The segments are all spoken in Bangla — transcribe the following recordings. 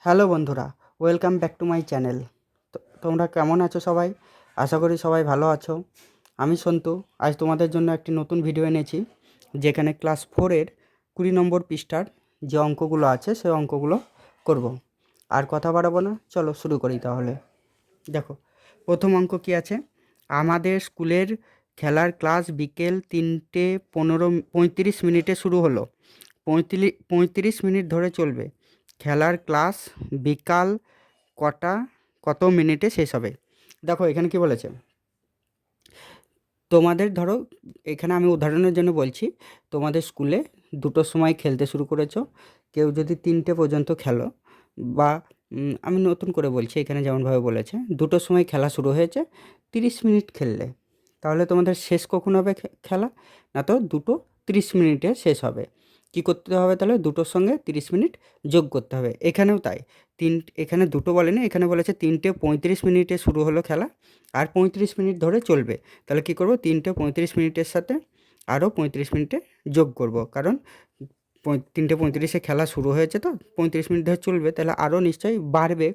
হ্যালো বন্ধুরা, welcome back to my channel. তোমরা কেমন আছো সবাই? আশা করি সবাই ভালো আছো। আমি সন্তু। আজ তোমাদের জন্য একটি নতুন ভিডিও এনেছি, যেখানে ক্লাস 4-এর 20 নম্বর পৃষ্ঠার যে অঙ্কগুলো আছে সেই অঙ্কগুলো করব। আর কথা বাড়াবো না, চলো শুরু করি তাহলে। দেখো, প্রথম অঙ্ক কি আছে? আমাদের স্কুলের খেলার ক্লাস বিকেল 3:35 শুরু হলো। 35 মিনিট ধরে চলবে। খেলার ক্লাস বিকাল কটা কত মিনিটে শেষ হবে? দেখো এখানে কি বলেছে, তোমাদের ধরো, এখানে আমি উদাহরণের জন্য বলছি, তোমাদের স্কুলে 2টোর সময় খেলতে শুরু করেছো, কেউ যদি 3টে পর্যন্ত খেলো, বা আমি নতুন করে বলছি, এখানে যেমনভাবে বলেছে 2টোর সময় খেলা শুরু হয়েছে, 30 মিনিট খেললে, তাহলে তোমাদের শেষ কখন হবে খেলা? না তো 2:30 মিনিটে শেষ হবে। কি করতে হবে তাহলে? 2টোর সঙ্গে 30 মিনিট যোগ করতে হবে। এখানেও তাই, এখানে 2টো বলেনি, এখানে বলেছে 3:35 শুরু হলো খেলা, আর 35 মিনিট ধরে চলবে। তাহলে কী করব? 3:35 সাথে আরও 35 মিনিটে যোগ করব, কারণ 3:35 খেলা শুরু হয়েছে, তো 35 মিনিট ধরে চলবে, তাহলে আরও নিশ্চয়ই বাড়বে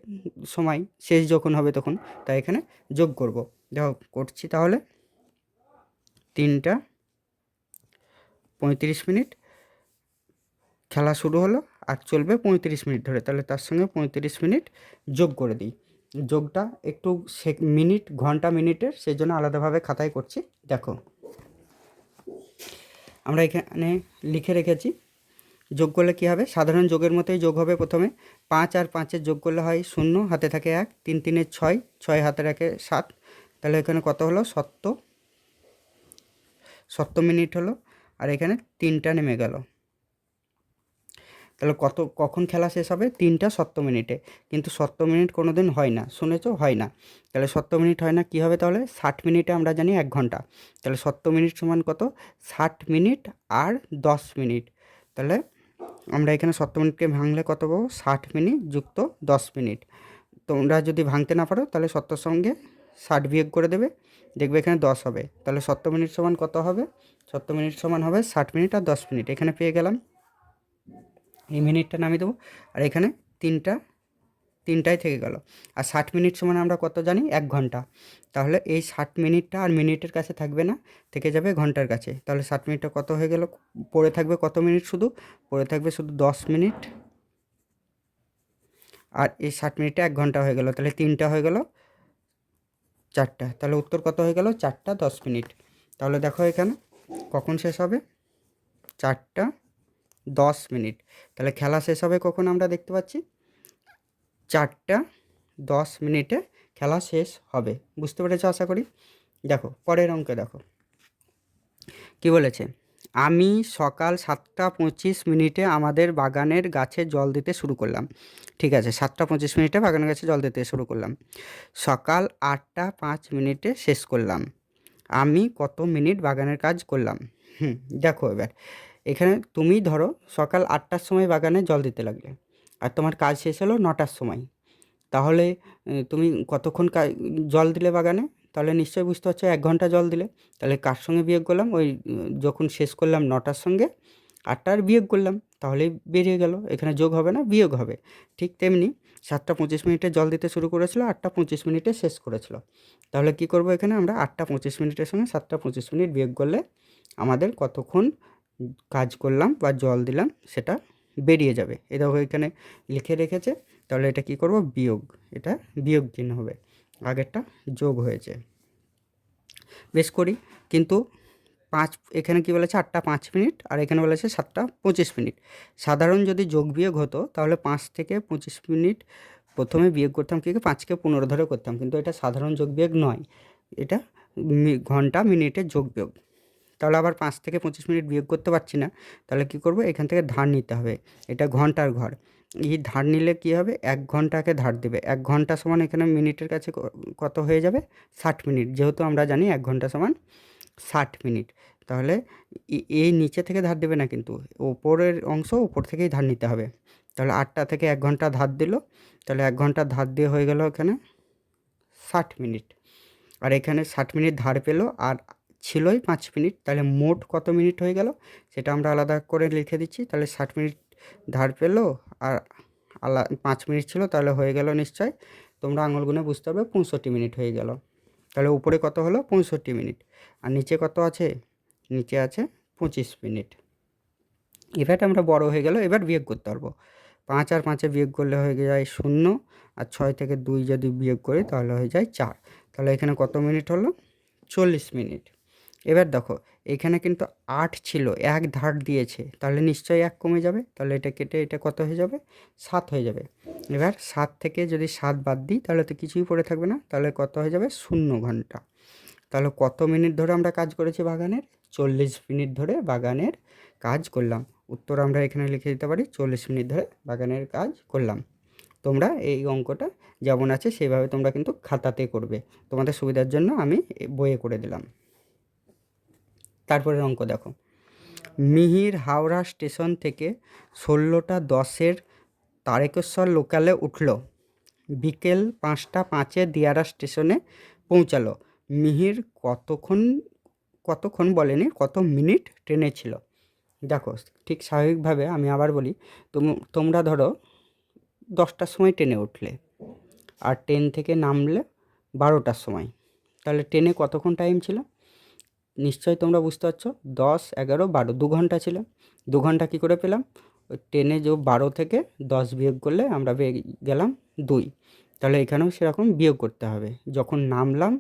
সময়, শেষ যখন হবে তখন। তাই এখানে যোগ করব। দেখো করছি তাহলে, 3:35 খেলা শুরু হলো আর চলবে 35 মিনিট ধরে, তাহলে তার সঙ্গে 35 মিনিট যোগ করে দিই। যোগটা একটু মিনিট, ঘন্টা, মিনিটের, সেই জন্য আলাদাভাবে খাতায় করছি। দেখো, আমরা এখানে লিখে রেখেছি। যোগ করলে কী হবে? সাধারণ যোগের মতোই যোগ হবে। প্রথমে 5 আর 5-এর যোগ করলে হয় 0, হাতে থাকে 1, 3 3-এ 6, 6 হাতে রাখে 7, তাহলে এখানে কত হলো? 70 মিনিট হলো। আর এখানে 3টা নেমে গেল, তাহলে কখন খেলা শেষ হবে? 3:70। কিন্তু 70 মিনিট কোনো দিন হয় না, শুনেছো? হয় না। তাহলে 70 মিনিট হয় না, কী হবে তাহলে? 60 মিনিটে আমরা জানি 1 ঘন্টা, তাহলে 70 মিনিট সমান কত? 60 মিনিট আর 10 মিনিট। তাহলে আমরা এখানে 70 মিনিটকে ভাঙলে কত পাবো? 60 মিনিট যুক্ত 10 মিনিট। তোমরা যদি ভাঙতে না পারো তাহলে 70 সঙ্গে 60 বিয়োগ করে দেবে, দেখবে এখানে 10 হবে। তাহলে 70 মিনিট সমান কত হবে? 70 মিনিট সমান হবে 60 মিনিট আর 10 মিনিট। এখানে পেয়ে গেলাম, এই মিনিটটা নামিয়ে দেবো, আর এখানে তিনটায় থেকে গেল। আর 60 মিনিট সমান আমরা কত জানি? 1 ঘন্টা। তাহলে এই 60 মিনিটটা আর মিনিটের কাছে থাকবে না, থেকে যাবে ঘন্টার কাছে। তাহলে 60 মিনিটটা কত হয়ে গেল? পড়ে থাকবে কত মিনিট? পড়ে থাকবে শুধু 10 মিনিট, আর এই 60 মিনিটে 1 ঘন্টা হয়ে গেল, তাহলে 3টা হয়ে গেল, 4টা। তাহলে উত্তর কত হয়ে গেল? 4:10। তাহলে দেখো এখানে কখন শেষ হবে? 4:10। তাহলে খেলা শেষ হবে কখন আমরা দেখতে পাচ্ছি? 4:10 খেলা শেষ হবে। বুঝতে পেরেছো আশা করি। দেখো পরের অঙ্কে, দেখো কি বলেছে, আমি সকাল 7:25 আমাদের বাগানের গাছে জল দিতে শুরু করলাম। ঠিক আছে, 7:25 বাগানের গাছে জল দিতে শুরু করলাম। সকাল 8:05 শেষ করলাম। আমি কত মিনিট বাগানের কাজ করলাম? দেখো এবার এখানে তুমি ধরো সকাল 8টার সময় বাগানে জল দিতে লাগলে, আর তোমার কাজ শেষ হলো 9টার সময়, তাহলে তুমি কতক্ষণ জল দিলে বাগানে? তাহলে নিশ্চয়ই বুঝতে পারছো 1 ঘন্টা জল দিলে। তাহলে কার সঙ্গে বিয়োগ করলাম? ওই যখন শেষ করলাম 9টার সঙ্গে 8টার বিয়োগ করলাম, তাহলেই বেরিয়ে গেল। এখানে যোগ হবে না, বিয়োগ হবে। ঠিক তেমনি 7:25 জল দিতে শুরু করেছিল, 8:25 শেষ করেছিল। তাহলে কি করব? এখানে আমরা 8:25 সঙ্গে 7:25 বিয়োগ করলে আমাদের কতক্ষণ কাজ করলাম বা জল দিলাম সেটা বেরিয়ে যাবে। এ দেখো এখানে লিখে রেখেছে। তাহলে এটা কি করব? বিয়োগ। এটা বিয়োগ চিহ্ন হবে, আগেরটা যোগ হয়েছে। বেশ করি। কিন্তু এখানে কি বলেছে? 8:05, আর এখানে বলেছে 7:25। সাধারণ যদি যোগ বিয়োগ হতো তাহলে 5 থেকে 25 প্রথমে বিয়োগ করতাম, কি 5কে 15 ধরে করতাম, কিন্তু এটা সাধারণ যোগ বিয়োগ নয়, এটা ঘন্টা মিনিটের যোগ বিয়োগ। তাহলে আবার 5 থেকে 25 বিয়োগ করতে পারছি না, তাহলে কি করব? এখান থেকে ধার নিতে হবে। এটা ঘন্টার ঘর, এই ধার নিলে কি হবে? 1 ঘন্টাকে ধার দেবে। 1 ঘন্টা সমান এখানে মিনিটের কাছে কত হয়ে যাবে? 60 মিনিট, যেহেতু আমরা জানি 1 ঘন্টা সমান 60 মিনিট। তাহলে এই নিচে থেকে ধার দেবে না, কিন্তু ওপরের অংশ ওপর থেকেই ধার নিতে হবে। তাহলে 8টা থেকে 1 ঘন্টা ধার দিল, তাহলে 1 ঘন্টা ধার দিয়ে হয়ে গেল এখানে 60 মিনিট। আর এখানে 60 মিনিট ধার পেলো, আর ছিলই 5 মিনিট, তাহলে মোট কত মিনিট হয়ে গেল সেটা আমরা আলাদা করে লিখে দিচ্ছি। তাহলে 60 মিনিট ধার পেলো, আর 5 মিনিট ছিল, তাহলে হয়ে গেল নিশ্চয়। তোমরা আঙুল গুনে বুঝতে পারবে 65 মিনিট হয়ে গেল। তাহলে উপরে কত হলো? 65 মিনিট। আর নিচে কত আছে? নিচে আছে 25 মিনিট। এবার আমরা বড় হয়ে গেল, এবার বিয়োগ করতে পারবো। 5 আর 5-এ বিয়োগ করলে হয়ে যায় 0, আর 6 থেকে 2 যদি বিয়োগ করি তাহলে হয়ে যায় 4। তাহলে এখানে কত মিনিট হলো? 40 মিনিট। এবার দেখো এখানে কিন্তু 8 ছিল, 1 ধার দিয়েছে, তাহলে নিশ্চয়ই 1 কমে যাবে, তাহলে এটা কেটে এটা কত হয়ে যাবে? 7 হয়ে যাবে। এবার 7 থেকে যদি 7 বাদ দিই তাহলে তো কিছুই পড়ে থাকবে না, তাহলে কত হয়ে যাবে? 0 ঘন্টা। তাহলে কত মিনিট ধরে আমরা কাজ করেছি বাগানের? 40 মিনিট ধরে বাগানের কাজ করলাম। উত্তর আমরা এখানে লিখে দিতে পারি 40 মিনিট ধরে বাগানের কাজ করলাম। তোমরা এই অঙ্কটা যেমন আছে সেভাবে তোমরা কিন্তু খাতাতে করবে, তোমাদের সুবিধার জন্য আমি বইয়ে করে দিলাম। তারপরের অঙ্ক দেখো, মিহির হাওড়া স্টেশন থেকে 16টা 10-এর তারকেশ্বর লোকালে উঠল, বিকেল 5টা 5-এ দিয়ারা স্টেশনে পৌঁছালো। মিহির কতক্ষণ বলেনি, কত মিনিট ট্রেনে ছিল। দেখো ঠিক স্বাভাবিকভাবে আমি আবার বলি, তোমরা ধরো 10টার সময় ট্রেনে উঠলে, আর ট্রেন থেকে নামলে 12টার সময়, তাহলে ট্রেনে কতক্ষণ টাইম ছিল? নিশ্চয়ই তোমরা বুঝতে পারছো, 10, 11, 12, 2 ঘন্টা ছিল। 2 ঘন্টা কী করে পেলাম? ওই ট্রেনে যে 12 থেকে 10 বিয়োগ করলে আমরা পেয়ে গেলাম 2। তাহলে এখানেও সেরকম বিয়োগ করতে হবে, যখন নামলাম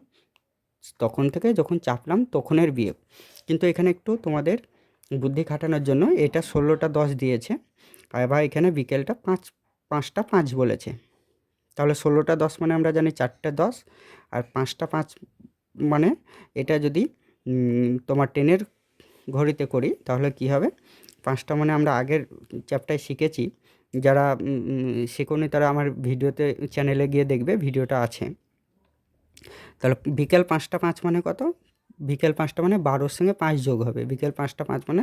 তখন থেকে যখন চাপলাম তখনের বিয়োগ। কিন্তু এখানে একটু তোমাদের বুদ্ধি খাটানোর জন্য এটা 16টা 10 দিয়েছে, আবার এখানে বিকেলটা 5টা 5 বলেছে। তাহলে 16টা 10 মানে আমরা জানি 4টে 10, আর 5টা 5 মানে এটা যদি তোমার ট্রেনের ঘড়িতে করি তাহলে কি হবে? 5টা মানে আমরা আগের চ্যাপ্টারে শিখেছি, যারা শেখোনি তারা আমার ভিডিওতে চ্যানেলে গিয়ে দেখবে, ভিডিওটা আছে। তাহলে বিকেল 5টা 5 মানে কত? বিকেল 5টা মানে 12-র সঙ্গে 5 যোগ হবে, বিকেল 5টা 5 মানে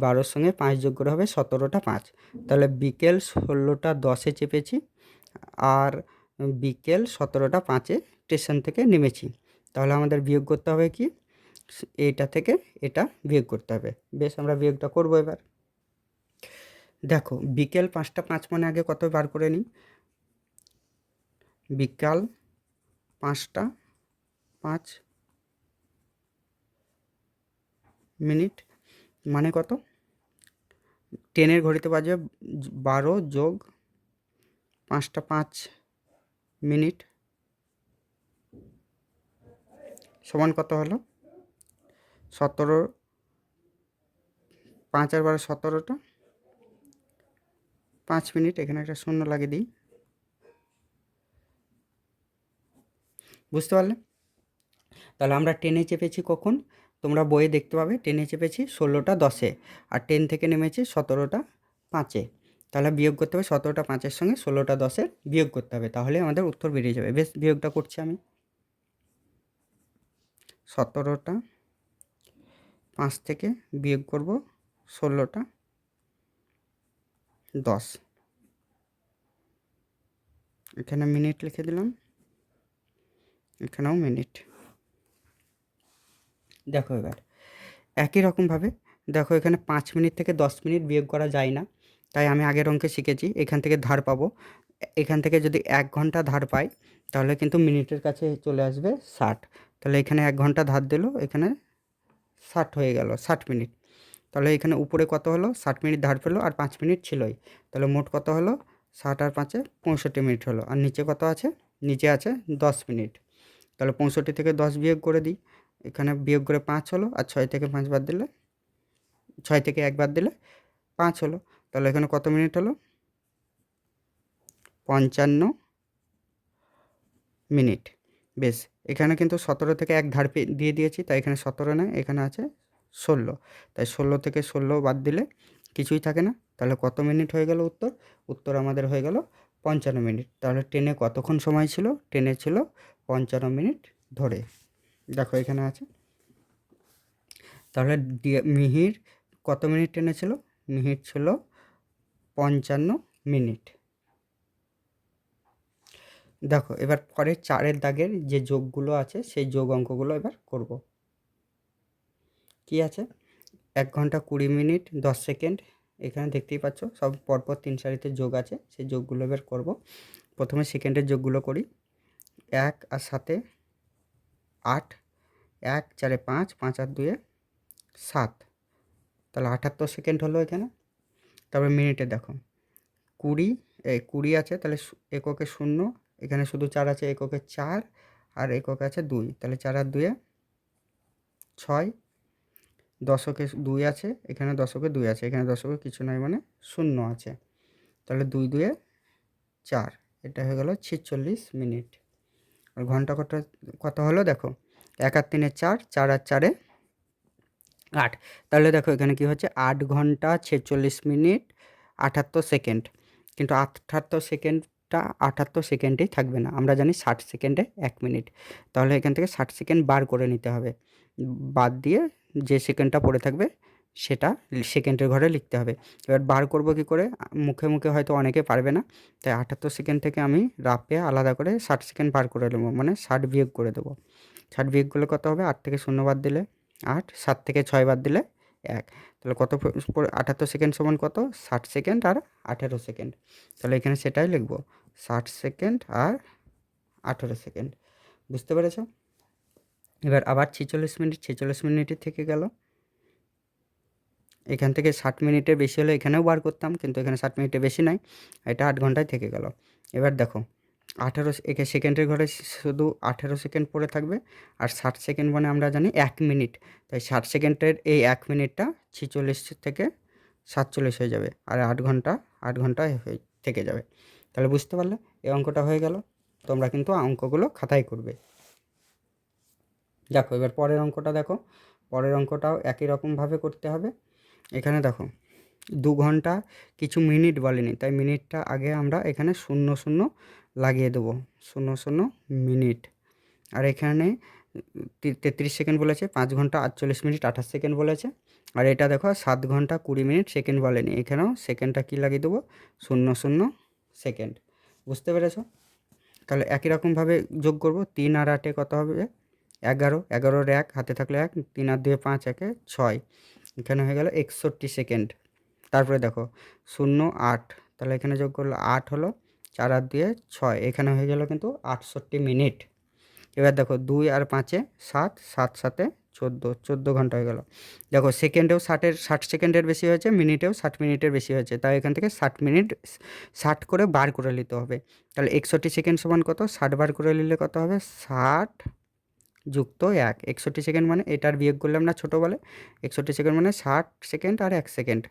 12-র সঙ্গে 5 যোগ করে হবে 17টা 5। তাহলে বিকেল 16টা 10-এ চেপেছি, আর বিকেল 17টা 5-এ স্টেশন থেকে নেমেছি। তাহলে আমাদের বিয়োগ করতে হবে কি? এটা থেকে এটা বিয়োগ করতে হবে। বেশ, আমরা বিয়োগটা করবো এবার। দেখো বিকেল 5টা 5 মানে আগে কত বার করে নিই, বিকাল 5টা 5 মিনিট মানে কত? ট্রেনের ঘড়িতে বাজে 12 যোগ 5টা 5 মিনিট সমান কত হলো? 17, 5 আর 12 17টা 5 মিনিট, এখানে একটা শূন্য লাগিয়ে দিই। বুঝতে পারলে? তাহলে আমরা ট্রেনে চেপেছি কখন? তোমরা বইয়ে দেখতে পাবে, ট্রেনে চেপেছি 16টা 10-এ, আর ট্রেন থেকে নেমেছি 17টা 5-এ। তাহলে বিয়োগ করতে হবে 17টা 5-এর সঙ্গে 16টা 10-এর বিয়োগ করতে হবে, তাহলে আমাদের উত্তর বেরিয়ে যাবে। বেশ, বিয়োগটা করছি আমি। 17টা 5 থেকে বিয়োগ করব 16টা 10, এখানে মিনিট লিখে দিলাম, এখানেও মিনিট। দেখো এবার একই রকমভাবে দেখো এখানে 5 মিনিট থেকে 10 মিনিট বিয়োগ করা যায় না, তাই আমি আগের অঙ্কে শিখেছি এখান থেকে ধার পাবো। এখান থেকে যদি 1 ঘন্টা ধার পাই তাহলে কিন্তু মিনিটের কাছে চলে আসবে 60। তাহলে এখানে 1 ঘন্টা ধার দিল, এখানে 60 হয়ে গেল, 60 মিনিট। তাহলে এখানে উপরে কত হলো? 60 মিনিট ধার পেলো, আর 5 মিনিট ছিলই, তাহলে মোট কত হলো? 60 আর 5-এ 65 মিনিট হলো। আর নিচে কত আছে? নিচে আছে 10 মিনিট। তাহলে 65 থেকে 10 বিয়োগ করে দিই, এখানে বিয়োগ করে 5 হলো, আর 6 থেকে 5 বাদ দিলে, 6 থেকে 1 বাদ দিলে 5 হলো। তাহলে এখানে কত মিনিট হলো? 55 মিনিট। বেশ, এখানে কিন্তু 17 থেকে 1 ধার দিয়ে দিয়েছি, তাই এখানে 17 নয়, এখানে আছে 16। তাই 16 থেকে 16 বাদ দিলে কিছুই থাকে না। তাহলে কত মিনিট হয়ে গেল উত্তর? উত্তর আমাদের হয়ে গেল 55 মিনিট। তাহলে ট্রেনে কতক্ষণ সময় ছিল? ট্রেনে ছিল 55 মিনিট ধরে। দেখো এখানে আছে। তাহলে মিহির কত মিনিট ট্রেনে ছিল? মিহির ছিল 55 মিনিট। দেখো এবার পরের 4-এর দাগের যে যোগগুলো আছে সেই যোগ অঙ্কগুলো এবার করব। কি আছে? 1 ঘন্টা 20 মিনিট 10 সেকেন্ড, এখানে দেখতেই পাচ্ছ সব পরপর 3 সারিতে যোগ আছে, সেই যোগগুলো এবার করব। প্রথমে সেকেন্ডের যোগগুলো করি। 1 আর 7 8, 1 4 5, 5 আর 2 7, তাহলে 78 সেকেন্ড হলো এখানে। তারপরে মিনিটে দেখো 20 আছে, তাহলে এককে 0, এখানে শুধু 4 আছে, এককে 4 আর এককে আছে 2, তাহলে 4 আর 2 6, দশকে 2 আছে, এখানে দশকে 2 আছে, এখানে দশকে কিছু নাই মানে 0 আছে, তাহলে 2 2 4, এটা হয়ে গেল 46 মিনিট। আর ঘন্টা কত হলো দেখো, 1 আর 3 4, 4 আর 4 8, তাহলে দেখো এখানে কি হচ্ছে 8 ঘন্টা 46 মিনিট 78 সেকেন্ড। কিন্তু 78 সেকেন্ডটা 78 সেকেন্ডেই থাকবে না, আমরা জানি 60 সেকেন্ডে 1 মিনিট, তাহলে এখান থেকে 60 সেকেন্ড বার করে নিতে হবে, বাদ দিয়ে যে সেকেন্ডটা পড়ে থাকবে সেটা সেকেন্ডের ঘরে লিখতে হবে। এবার বার করব কি করে, মুখে মুখে হয়তো অনেকে পারবে না, তাই 78 সেকেন্ড থেকে আমি রাফে আলাদা করে 60 সেকেন্ড বার করে নেবো, মানে 60 বিয়োগ করে দেবো। 60 বিয়োগ করলে কত হবে, 8 থেকে 0 বাদ দিলে 8, 7 থেকে 6 বাদ দিলে 1, তাহলে কত 78 সেকেন্ড সমান কত, 60 সেকেন্ড আর 18 সেকেন্ড, তাহলে এখানে সেটাই লিখবো, 60 সেকেন্ড আর 18 সেকেন্ড। বুঝতে পেরেছ? এবার আবার 46 মিনিট, 46 মিনিটের থেকে গেল, এখান থেকে 60 মিনিটের বেশি হলে এখানেও বার করতাম, কিন্তু এখানে 60 মিনিটের বেশি নাই, এটা 8 ঘন্টায় থেকে গেল। এবার দেখো 18 সেকেন্ডের ঘরে শুধু 18 সেকেন্ড পড়ে থাকবে, আর 60 সেকেন্ড মানে আমরা জানি 1 মিনিট, তাই 60 সেকেন্ডের এই 1 মিনিটটা 46 থেকে 47 হয়ে যাবে, আর 8 ঘন্টা থেকে যাবে। তাহলে বুঝতে পারলে, এই অঙ্কটা হয়ে গেল। তোমরা কিন্তু অঙ্কগুলো খাতায় করবে। দেখো এবার পরের অঙ্কটা দেখো, পরের অঙ্কটাও একই রকমভাবে করতে হবে। এখানে দেখো 2 ঘন্টা কিছু মিনিট বলেনি, তাই মিনিটটা আগে আমরা এখানে 0 লাগিয়ে দেবো, 0 মিনিট। আর এখানে 33 সেকেন্ড বলেছে, 5 ঘন্টা 48 মিনিট 28 সেকেন্ড বলেছে। আর এটা দেখো 7 ঘন্টা 20 মিনিট সেকেন্ড বলেনি, এখানেও সেকেন্ডটা কি লাগিয়ে দেবো, 0 সেকেন্ড। বুঝতে পেরেছ? তাহলে একই রকমভাবে যোগ করব, 3 আর 8 কত হবে, 11, 11-র 1 হাতে থাকলে 1, 3 আর 2 5, 1 6, এখানে হয়ে গেল 61 সেকেন্ড। তারপরে দেখো 0 8, তাহলে এখানে যোগ করলো 8 হলো, 4 আর 2 6, এখানে হয়ে গেল কিন্তু 68 মিনিট। এবার দেখো 2 আর 5 7, 7 7 14 ঘন্টা হয়ে গেল। দেখো সেকেন্ডেও 60 সেকেন্ডের বেশি হয়েছে, মিনিটেও 60 মিনিটের বেশি হয়েছে, তাই এখান থেকে 60 মিনিট 60 করে বার করে নিতে হবে। তাহলে 61 সেকেন্ড সমান কত, 60 বার করে নিলে কত হবে, 60 যুক্ত 1, 61 সেকেন্ড মানে এটার বিয়োগ করলাম না ছোটো বলে, 61 সেকেন্ড মানে 60 সেকেন্ড আর 1 সেকেন্ড,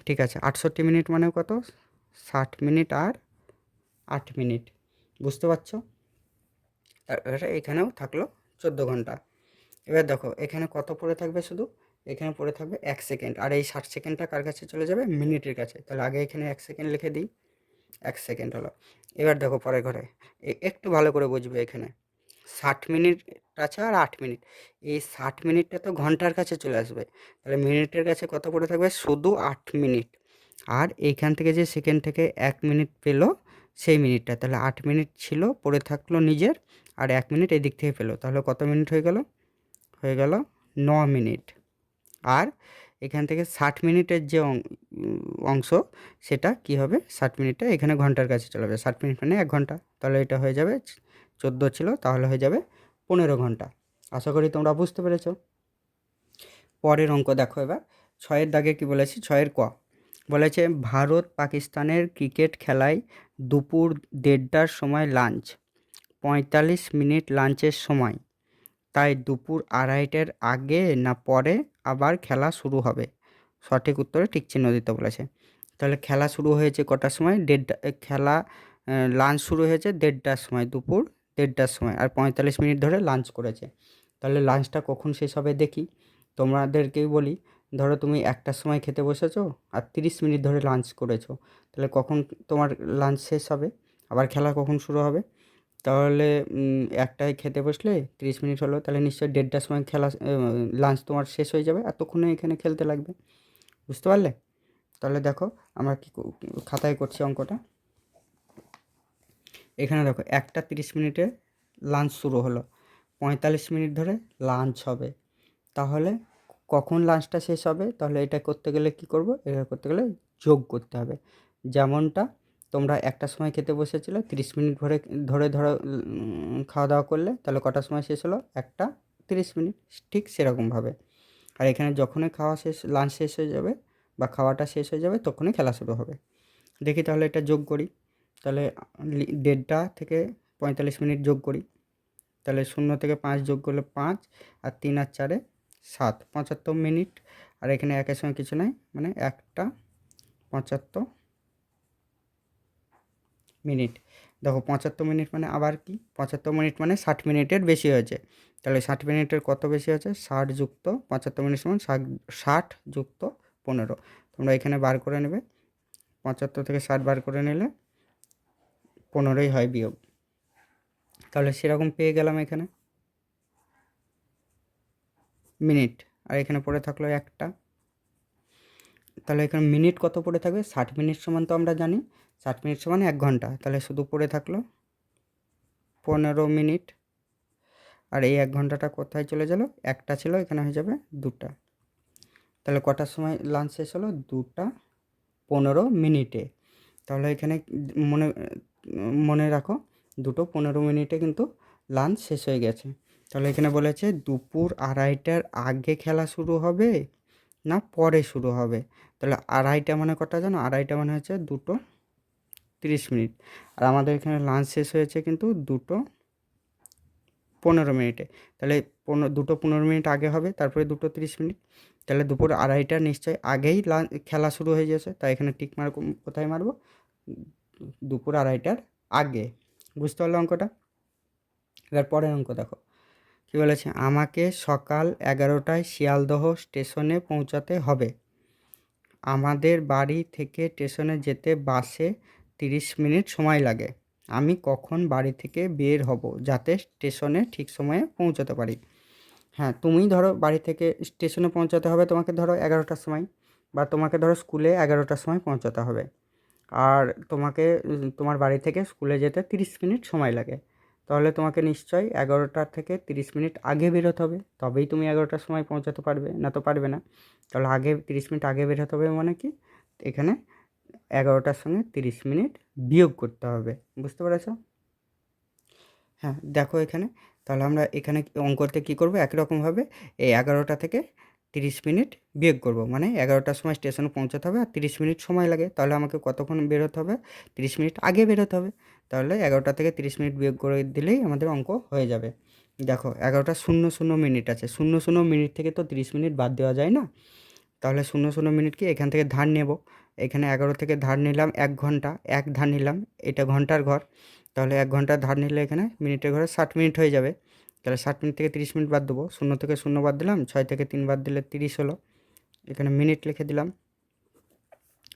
ঠিক আছে। 68 মিনিট মানে কত, 60 মিনিট আর 8 মিনিট। বুঝতে পারছো? তারপরে এখানেও থাকলো 14 ঘন্টা। এবার দেখো এখানে কত পড়ে থাকবে, শুধু এখানে পড়ে থাকবে 1 সেকেন্ড, আর এই 60 সেকেন্ডটা কার কাছে চলে যাবে, মিনিটের কাছে। তাহলে আগে এখানে 1 সেকেন্ড লিখে দিই, 1 সেকেন্ড হলো। এবার দেখো পরের ঘরে একটু ভালো করে বুঝবে, এখানে 60 মিনিট আছে আর 8 মিনিট, এই 60 মিনিটটা তো ঘন্টার কাছে চলে আসবে, তাহলে মিনিটের কাছে কত পড়ে থাকবে, শুধু 8 মিনিট। আর এইখান থেকে যে সেকেন্ড থেকে 1 মিনিট পেলো সেই মিনিটটা, তাহলে 8 মিনিট ছিল পড়ে থাকলো নিজের, আর 1 মিনিট এদিক থেকে পেলো, তাহলে কত মিনিট হয়ে গেল, 9 মিনিট। আর এখান থেকে 60 মিনিটের যে অংশ সেটা কি হবে, 60 মিনিটটা এখানে ঘন্টার কাছে চলে যাবে, 60 মিনিট মানে 1 ঘন্টা, তাহলে এটা হয়ে যাবে 14 ছিল, তাহলে হয়ে যাবে 15 ঘন্টা। আশা করি তোমরা বুঝতে পেরেছ। পরের অঙ্ক দেখো এবার, 6-এর দাগে কি বলেছে, 6-এর ক বলেছে, ভারত পাকিস্তানের ক্রিকেট খেলায় দুপুর 1:30টার সময় লাঞ্চ, 45 মিনিট লাঞ্চের সময়, তাই দুপুর 2:30টার আগে না পরে আবার খেলা শুরু হবে। সঠিক উত্তরে টিক চিহ্ন দিতে বলেছে। তাহলে খেলা শুরু হয়েছে কটার সময়, 1:30, খেলা লাঞ্চ শুরু হয়েছে 1:30টার সময়, দুপুর 1:30টার সময়, আর 45 মিনিট ধরে লাঞ্চ করেছে। তাহলে লাঞ্চটা কখন শেষ হবে দেখি, তোমাদেরকেই বলি, ধরো তুমি 1টার সময় খেতে বসেছো আর 30 মিনিট ধরে লাঞ্চ করেছো, তাহলে কখন তোমার লাঞ্চ শেষ হবে, আবার খেলা কখন শুরু হবে, তাহলে 1টায় খেতে বসলে 30 মিনিট হলো, তাহলে নিশ্চয়ই 1:30টার সময় খেলা লাঞ্চ তোমার শেষ হয়ে যাবে, এতক্ষণে এখানে খেলতে লাগবে। বুঝতে পারলে? তাহলে দেখো আমরা কি খাতায় করছি অঙ্কটা। এখানে দেখো 1:30 মিনিটে লাঞ্চ শুরু হলো, 45 মিনিট ধরে লাঞ্চ হবে, তাহলে কখন লাঞ্চটা শেষ হবে, তাহলে এটা করতে গেলে কি করব, এটা করতে গেলে যোগ করতে হবে। যেমনটা তোমরা একটার সময় খেতে বসেছিলে, 30 মিনিট ধরে ধরো খাওয়া দাওয়া করলে, তাহলে কটার সময় শেষ হলো? 1:30। ঠিক সেরকমভাবে। আর এখানে যখনই লাঞ্চ শেষ হয়ে যাবে বা খাওয়াটা শেষ হয়ে যাবে, তখনই খেলা শুরু হবে। দেখি তাহলে এটা যোগ করি। তাহলে 1:30 থেকে 45 মিনিট যোগ করি। তাহলে 0 থেকে 5 যোগ করলে 5, আর 3 আর 4 7, 75 মিনিট। আর এখানে একের সঙ্গে কিছু নাই, মানে 1:75 মিনিট। দেখো 75 মিনিট মানে আবার কি, 75 মিনিট মানে 60 মিনিটের বেশি হয়েছে। তাহলে 60 মিনিটের কত বেশি হয়েছে? 60 যুক্ত 75 মিনিট সমান 60 যুক্ত 15। তোমরা এখানে বার করে নেবে, 75 থেকে 60 বার করে নিলে 15ই হয় বিয়োগ। তাহলে সেরকম পেয়ে গেলাম এখানে মিনিট। আর এখানে পড়ে থাকলো একটা। তাহলে এখানে মিনিট কত পড়ে থাকবে? 60 মিনিট সমান তো আমরা জানি 60 মিনিট সমান 1 ঘন্টা। তাহলে শুধু পড়ে থাকলো 15 মিনিট। আর এই 1 ঘন্টাটা কোথায় চলে গেল? একটা ছিল, এখানে হয়ে যাবে 2টা। তাহলে কটার সময় লাঞ্চ শেষ হলো? 2:15 তাহলে এখানে মনে মনে রাখো, 2:15 কিন্তু লাঞ্চ শেষ হয়ে গেছে। তাহলে এখানে বলেছে দুপুর 2:30টার আগে খেলা শুরু হবে না পরে শুরু হবে? তাহলে 2:30 মানে কটা জানো? 2:30 মানে হচ্ছে 2:30। আর আমাদের এখানে লাঞ্চ শেষ হয়েছে কিন্তু 2:15। তাহলে 2:15 আগে হবে, তারপরে 2:30। তাহলে দুপুর 2:30 নিশ্চয়ই আগেই খেলা শুরু হয়ে গেছে। তাই এখানে টিক মার্ক কোথায় মারবো? দুপুর 2:30টার আগে। বুঝতে পারলো অঙ্কটা? এবার পরের অঙ্ক দেখো কী বলেছে। আমাকে সকাল 11টায় শিয়ালদহ স্টেশনে পৌঁছাতে হবে। আমাদের বাড়ি থেকে স্টেশনে যেতে বাসে 30 মিনিট সময় লাগে। আমি কখন বাড়ি থেকে বের হব যাতে স্টেশনে ঠিক সময়ে পৌঁছাতে পারি? হ্যাঁ, তুমি ধরো বাড়ি থেকে স্টেশনে পৌঁছাতে হবে তোমাকে ধরো 11টার সময়, বা তোমাকে ধরো স্কুলে 11টার সময় পৌঁছাতে হবে। আর তোমাকে তোমার বাড়ি থেকে স্কুলে যেতে 30 মিনিট সময় লাগে। তাহলে তোমাকে নিশ্চয়ই 11টা থেকে 30 মিনিট আগে বেরোতে হবে, তবেই তুমি 11টার সময় পৌঁছাতে পারবে, না তো পারবে না। তাহলে আগে 30 মিনিট আগে বেরোতে হবে মানে কি, এখানে 11টার সঙ্গে 30 মিনিট বিয়োগ করতে হবে। বুঝতে পেরেছ? হ্যাঁ, দেখো এখানে। তাহলে আমরা এখানে অঙ্কতে কী করবো? একই রকমভাবে এই 11টা থেকে 30 মিনিট বিয়োগ করব, মানে 11টার সময় স্টেশনে পৌঁছাতে হবে আর 30 মিনিট সময় লাগে। তাহলে আমাকে কতক্ষণ বেরোতে হবে? 30 মিনিট আগে বেরোতে হবে। তাহলে 11টা থেকে 30 মিনিট বিয়োগ করে দিলেই আমাদের অঙ্ক হয়ে যাবে। দেখো 11:00 আছে, 00 মিনিট থেকে তো 30 মিনিট বাদ দেওয়া যায় না। তাহলে 00 মিনিট কি এখান থেকে ধার নেব। এখানে 11 থেকে ধার নিলাম 1 ঘন্টা, 1 ধার নিলাম, এটা ঘন্টার ঘর। তাহলে 1 ঘন্টা ধার নিলে এখানে মিনিটের ঘরে 60 মিনিট হয়ে যাবে। তাহলে 60 মিনিট থেকে 30 মিনিট বাদ দেবো, 0 থেকে 0 বাদ দিলাম, 6 থেকে 3 বাদ দিলে 30 হলো। এখানে মিনিট লিখে দিলাম।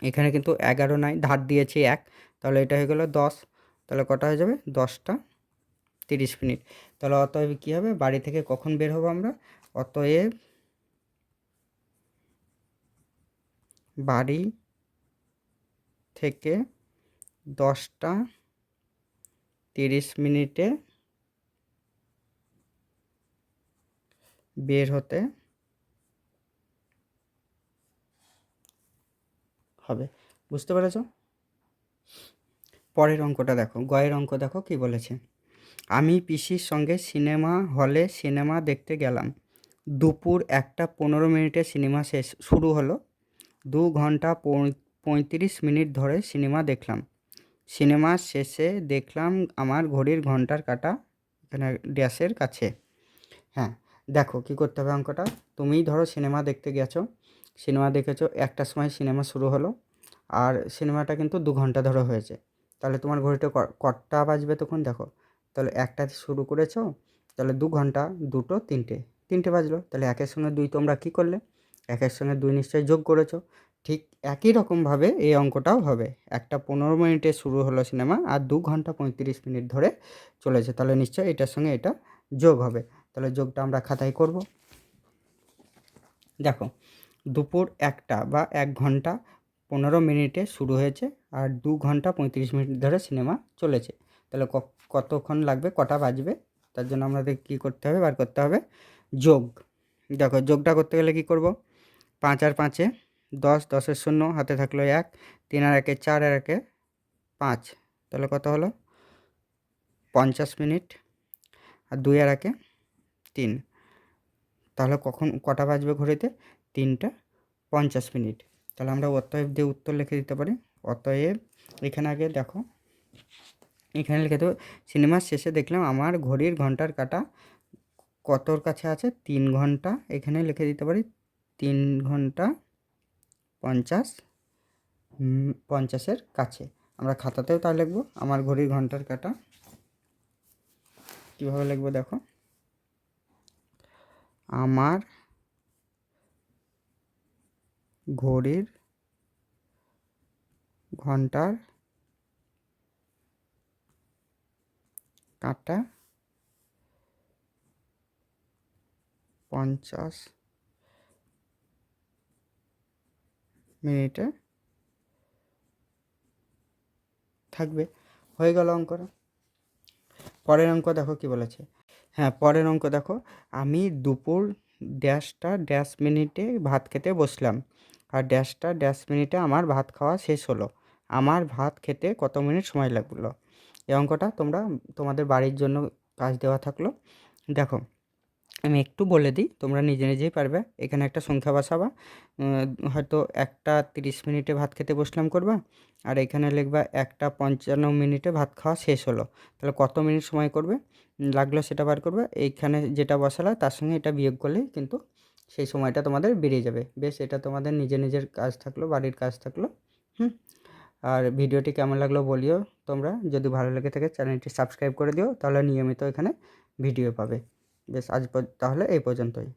এখানে কিন্তু 11 নাই, ধার দিয়েছি 1, তাহলে এটা হয়ে গেল 10। তাহলে কটা হয়ে যাবে? 10:30। তাহলে অতএব কী হবে? বাড়ি থেকে কখন বের হবো আমরা? অতএব বাড়ি থেকে 10:30 বের হতে হবে। বুঝতে পেরেছ? পরের অঙ্কটা দেখো, গয়ের অঙ্ক দেখো কি বলেছে। আমি পিসির সঙ্গে সিনেমা হলে সিনেমা দেখতে গেলাম। দুপুর 1:15 সিনেমা শুরু হলো। 2 ঘন্টা 35 মিনিট ধরে সিনেমা দেখলাম। সিনেমা শেষে দেখলাম আমার ঘড়ির ঘন্টার কাঁটা এখানে ড্যাশের কাছে। হ্যাঁ, দেখো কী করতে হবে অঙ্কটা। তুমিই ধরো সিনেমা দেখতে গেছো, সিনেমা দেখেছো, 1টার সময় সিনেমা শুরু হলো, আর সিনেমাটা কিন্তু 2 ঘন্টা ধরে হয়েছে। তাহলে তোমার ঘড়িটা কটা বাজবে তখন? দেখো, তাহলে 1টাতে শুরু করেছো, তাহলে 2 ঘন্টা, 2টো 3টে বাজলো। তাহলে 1-এর সঙ্গে 2 তোমরা কী করলে? 1-এর সঙ্গে 2 নিশ্চয়ই যোগ করেছো। ঠিক একই রকমভাবে এই অঙ্কটাও হবে। 1:15 শুরু হলো সিনেমা, আর 2 ঘন্টা 35 মিনিট ধরে চলেছে। তাহলে নিশ্চয়ই এটার সঙ্গে এটা যোগ হবে। তাহলে যোগটা আমরা খাতায় করব। দেখো, দুপুর 1টা বা 1 ঘন্টা 15 মিনিটে শুরু হয়েছে, আর 2 ঘন্টা 35 মিনিট ধরে সিনেমা চলেছে। তাহলে কতক্ষণ লাগবে, কটা বাজবে? তার জন্য আমাদের কী করতে হবে? বার করতে হবে যোগ। দেখো যোগটা করতে গেলে কী করব? 5 আর 5-এ 10, 10-এর শূন্য, হাতে থাকলো 1, 3 আর 1-এ 4 আর 1-এ 5, তাহলে কত হলো 50 মিনিট, আর 2 আর 1-এ 3, তাহলে কটা বাজবে ঘড়িতে? 3টা 50 মিনিট। তাহলে আমরা অতএব দিয়ে উত্তর লিখে দিতে পারি। অতএব এখানে আগে দেখো, এখানে লিখে দেবো, সিনেমার শেষে দেখলাম আমার ঘড়ির ঘন্টার কাঁটা কতর কাছে আছে? 3 ঘন্টা। এখানে লিখে দিতে পারি 3 ঘন্টা 50, 50-এর কাছে। আমরা খাতাতেও তা লিখবো, আমার ঘড়ির ঘন্টার কাঁটা কীভাবে লিখবো দেখো, আমার ঘড়ির ঘন্টার কাঁটা 50 মিনিটে থাকবে। হয়ে গেল অঙ্কটা। পরের অঙ্ক দেখো কি বলেছে। হ্যাঁ, পরের অঙ্ক দেখো, আমি দুপুর ড্যাশটা ড্যাশ মিনিটে ভাত খেতে বসলাম, আর ড্যাশটা ড্যাশ মিনিটে আমার ভাত খাওয়া শেষ হলো। আমার ভাত খেতে কত মিনিট সময় লাগলো? এই অঙ্কটা তোমরা তোমাদের বাড়ির জন্য কাজ দেওয়া থাকলো। দেখো, আমি একটু বলে দিই, তোমরা নিজে নিজেই পারবে। এখানে একটা সংখ্যা বসাবা, হয়তো 1টা 30 মিনিটে ভাত খেতে বসলাম করবা, আর এখানে লিখবা 1টা 55 মিনিটে ভাত খাওয়া শেষ হলো। তাহলে কত মিনিট সময় করবে লাগলো সেটা বার করবে। এইখানে যেটা বসালা তার সঙ্গে এটা বিয়োগ করলেই কিন্তু সেই সময়টা তোমাদের বেরিয়ে যাবে। বেশ, এটা তোমাদের নিজের কাজ থাকলো, বাড়ির কাজ থাকলো। আর ভিডিওটি কেমন লাগলো বলিও তোমরা। যদি ভালো লেগে থাকে চ্যানেলটি সাবস্ক্রাইব করে দিও, তাহলে নিয়মিত এখানে ভিডিও পাবে। বেশ, তাহলে এই পর্যন্তই।